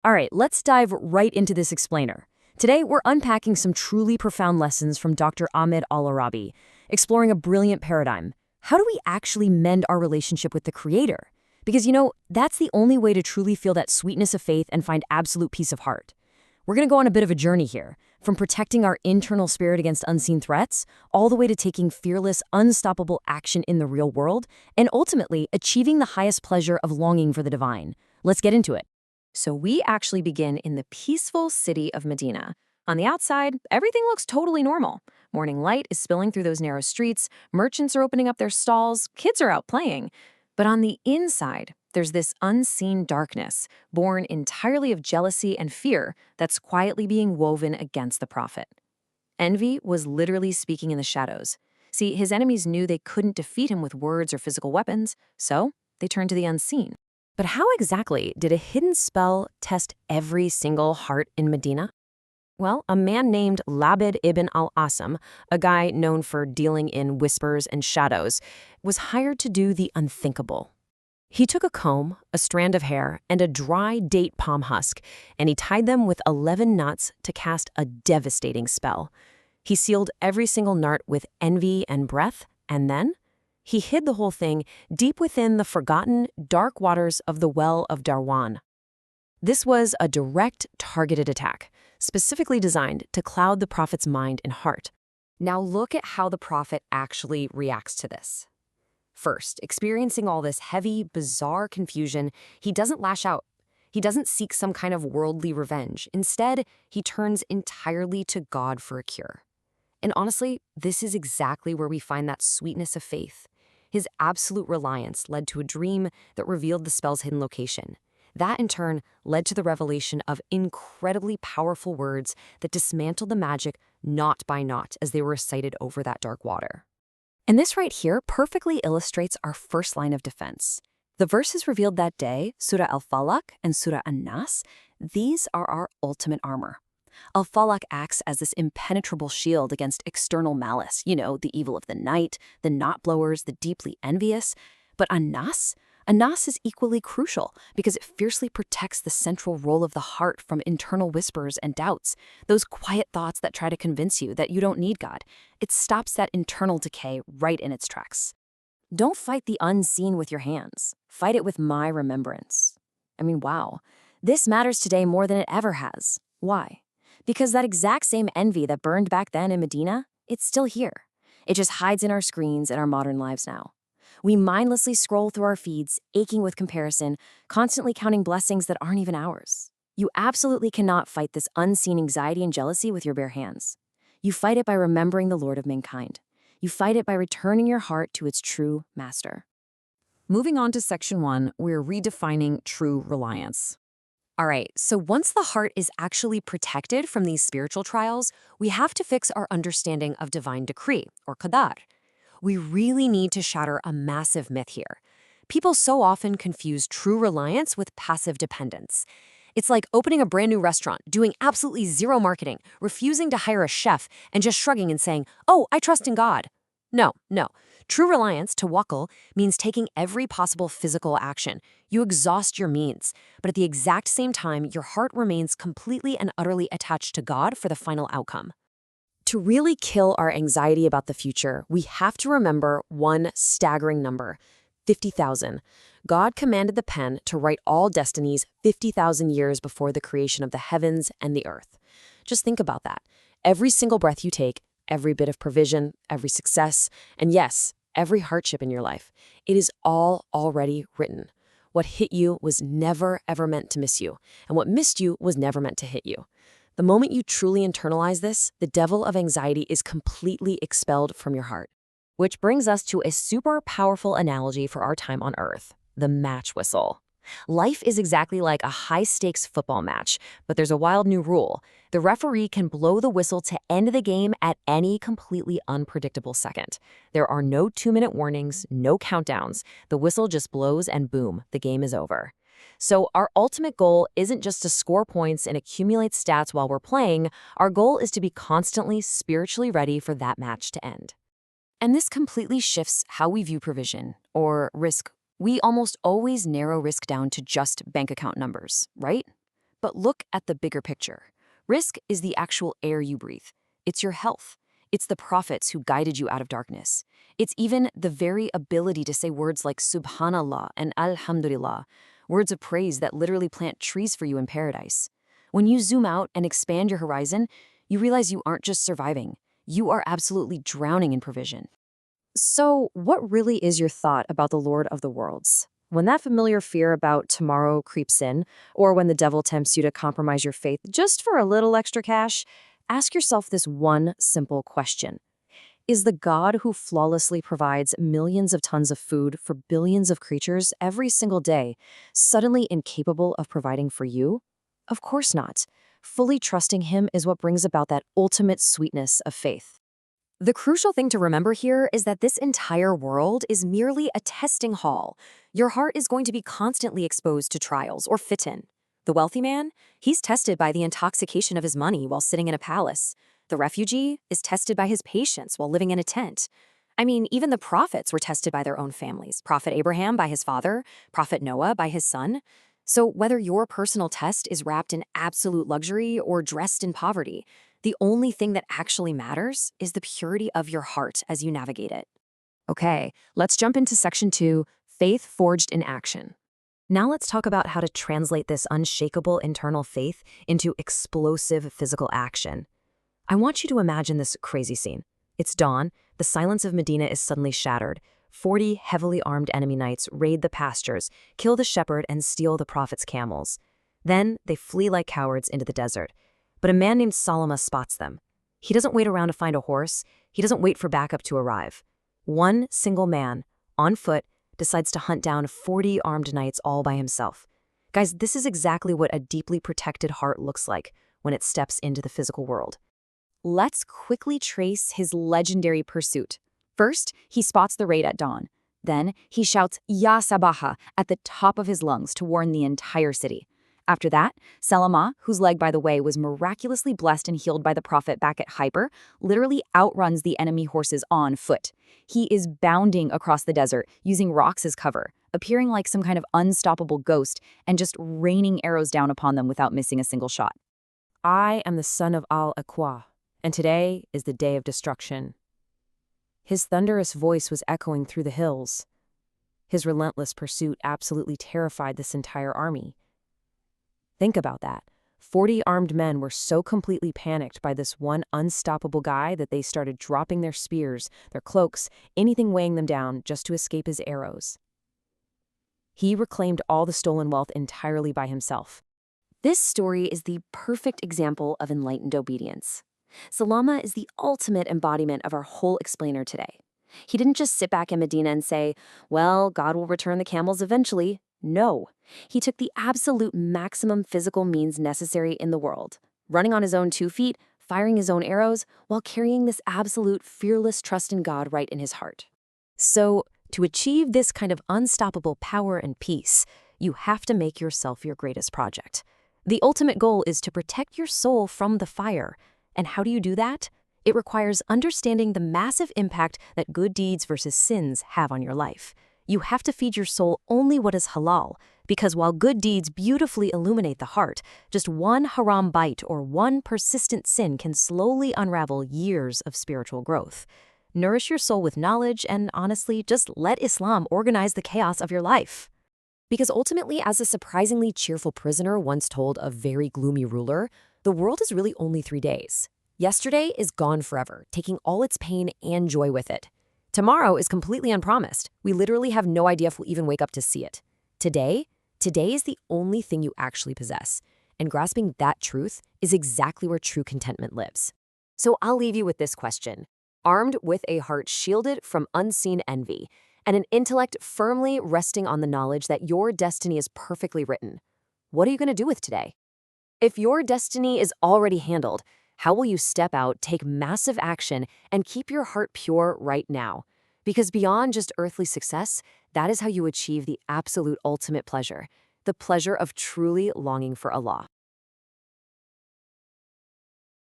All right, let's dive right into this explainer. Today, we're unpacking some truly profound lessons from Dr. Ahmed Al-Arabi, exploring a brilliant paradigm. How do we actually mend our relationship with the Creator? Because, that's the only way to truly feel that sweetness of faith and find absolute peace of heart. We're going to go on a bit of a journey here, from protecting our internal spirit against unseen threats, all the way to taking fearless, unstoppable action in the real world, and ultimately achieving the highest pleasure of longing for the divine. Let's get into it. So we actually begin in the peaceful city of Medina. On the outside, everything looks totally normal. Morning light is spilling through those narrow streets, merchants are opening up their stalls, kids are out playing. But on the inside, there's this unseen darkness, born entirely of jealousy and fear, that's quietly being woven against the prophet. Envy was literally speaking in the shadows. See, his enemies knew they couldn't defeat him with words or physical weapons, so they turned to the unseen. But how exactly did a hidden spell test every single heart in Medina? Well, a man named Labid ibn al-Asam, a guy known for dealing in whispers and shadows, was hired to do the unthinkable. He took a comb, a strand of hair, and a dry date palm husk, and he tied them with 11 knots to cast a devastating spell. He sealed every single knot with envy and breath, and then he hid the whole thing deep within the forgotten, dark waters of the Well of Darwan. This was a direct, targeted attack, specifically designed to cloud the prophet's mind and heart. Now look at how the prophet actually reacts to this. First, experiencing all this heavy, bizarre confusion, he doesn't lash out. He doesn't seek some kind of worldly revenge. Instead, he turns entirely to God for a cure. And honestly, this is exactly where we find that sweetness of faith. His absolute reliance led to a dream that revealed the spell's hidden location. That, in turn, led to the revelation of incredibly powerful words that dismantled the magic knot by knot as they were recited over that dark water. And this right here perfectly illustrates our first line of defense. The verses revealed that day, Surah Al-Falaq and Surah An-Nas, these are our ultimate armor. Al-Falaq acts as this impenetrable shield against external malice, the evil of the night, the knot-blowers, the deeply envious. But An-Nas is equally crucial because it fiercely protects the central role of the heart from internal whispers and doubts, those quiet thoughts that try to convince you that you don't need God. It stops that internal decay right in its tracks. Don't fight the unseen with your hands. Fight it with my remembrance. Wow. This matters today more than it ever has. Why? Because that exact same envy that burned back then in Medina, it's still here. It just hides in our screens and our modern lives now. We mindlessly scroll through our feeds, aching with comparison, constantly counting blessings that aren't even ours. You absolutely cannot fight this unseen anxiety and jealousy with your bare hands. You fight it by remembering the Lord of mankind. You fight it by returning your heart to its true master. Moving on to section 1, we're redefining true reliance. All right, so once the heart is actually protected from these spiritual trials, we have to fix our understanding of divine decree, or qadar. We really need to shatter a massive myth here. People so often confuse true reliance with passive dependence. It's like opening a brand new restaurant, doing absolutely zero marketing, refusing to hire a chef, and just shrugging and saying, "Oh, I trust in God." No. True reliance, tawakkul, means taking every possible physical action. You exhaust your means, but at the exact same time, your heart remains completely and utterly attached to God for the final outcome. To really kill our anxiety about the future, we have to remember one staggering number: 50,000. God commanded the pen to write all destinies 50,000 years before the creation of the heavens and the earth. Just think about that. Every single breath you take, every bit of provision, every success, and yes, every hardship in your life, it is all already written. What hit you was never, ever meant to miss you, and what missed you was never meant to hit you. The moment you truly internalize this, the devil of anxiety is completely expelled from your heart. Which brings us to a super powerful analogy for our time on Earth: the match whistle. Life is exactly like a high-stakes football match, but there's a wild new rule. The referee can blow the whistle to end the game at any completely unpredictable second. There are no 2-minute warnings, no countdowns. The whistle just blows and boom, the game is over. So our ultimate goal isn't just to score points and accumulate stats while we're playing. Our goal is to be constantly spiritually ready for that match to end. And this completely shifts how we view provision or risk. We almost always narrow risk down to just bank account numbers, right? But look at the bigger picture. Rizq is the actual air you breathe. It's your health. It's the prophets who guided you out of darkness. It's even the very ability to say words like Subhanallah and Alhamdulillah, words of praise that literally plant trees for you in paradise. When you zoom out and expand your horizon, you realize you aren't just surviving. You are absolutely drowning in provision. So, what really is your thought about the Lord of the Worlds? When that familiar fear about tomorrow creeps in, or when the devil tempts you to compromise your faith just for a little extra cash, ask yourself this one simple question. Is the God who flawlessly provides millions of tons of food for billions of creatures every single day suddenly incapable of providing for you? Of course not. Fully trusting him is what brings about that ultimate sweetness of faith. The crucial thing to remember here is that this entire world is merely a testing hall. Your heart is going to be constantly exposed to trials or fitan. The wealthy man, he's tested by the intoxication of his money while sitting in a palace. The refugee is tested by his patience while living in a tent. I mean, even the prophets were tested by their own families. Prophet Abraham by his father, Prophet Noah by his son. So whether your personal test is wrapped in absolute luxury or dressed in poverty, the only thing that actually matters is the purity of your heart as you navigate it. Okay, let's jump into section 2, Faith Forged in Action. Now let's talk about how to translate this unshakable internal faith into explosive physical action. I want you to imagine this crazy scene. It's dawn, the silence of Medina is suddenly shattered. 40 heavily armed enemy knights raid the pastures, kill the shepherd, and steal the prophet's camels. Then they flee like cowards into the desert. But a man named Salama spots them. He doesn't wait around to find a horse. He doesn't wait for backup to arrive. One single man, on foot, decides to hunt down 40 armed knights all by himself. Guys, this is exactly what a deeply protected heart looks like when it steps into the physical world. Let's quickly trace his legendary pursuit. First, he spots the raid at dawn. Then, he shouts Ya Sabaha at the top of his lungs to warn the entire city. After that, Salama, whose leg, by the way, was miraculously blessed and healed by the prophet back at Hyper, literally outruns the enemy horses on foot. He is bounding across the desert, using rocks as cover, appearing like some kind of unstoppable ghost, and just raining arrows down upon them without missing a single shot. I am the son of Al-Aqwa, and today is the day of destruction. His thunderous voice was echoing through the hills. His relentless pursuit absolutely terrified this entire army. Think about that. 40 armed men were so completely panicked by this one unstoppable guy that they started dropping their spears, their cloaks, anything weighing them down just to escape his arrows. He reclaimed all the stolen wealth entirely by himself. This story is the perfect example of enlightened obedience. Salama is the ultimate embodiment of our whole explainer today. He didn't just sit back in Medina and say, well, God will return the camels eventually. No, he took the absolute maximum physical means necessary in the world, running on his own 2 feet, firing his own arrows, while carrying this absolute fearless trust in God right in his heart. So, to achieve this kind of unstoppable power and peace, you have to make yourself your greatest project. The ultimate goal is to protect your soul from the fire. And how do you do that? It requires understanding the massive impact that good deeds versus sins have on your life. You have to feed your soul only what is halal, because while good deeds beautifully illuminate the heart, just one haram bite or one persistent sin can slowly unravel years of spiritual growth. Nourish your soul with knowledge and, honestly, just let Islam organize the chaos of your life. Because ultimately, as a surprisingly cheerful prisoner once told a very gloomy ruler, the world is really only 3 days. Yesterday is gone forever, taking all its pain and joy with it. Tomorrow is completely unpromised. We literally have no idea if we'll even wake up to see it. Today is the only thing you actually possess. And grasping that truth is exactly where true contentment lives. So I'll leave you with this question. Armed with a heart shielded from unseen envy, and an intellect firmly resting on the knowledge that your destiny is perfectly written, what are you going to do with today? If your destiny is already handled, how will you step out, take massive action, and keep your heart pure right now? Because beyond just earthly success, that is how you achieve the absolute ultimate pleasure, the pleasure of truly longing for Allah.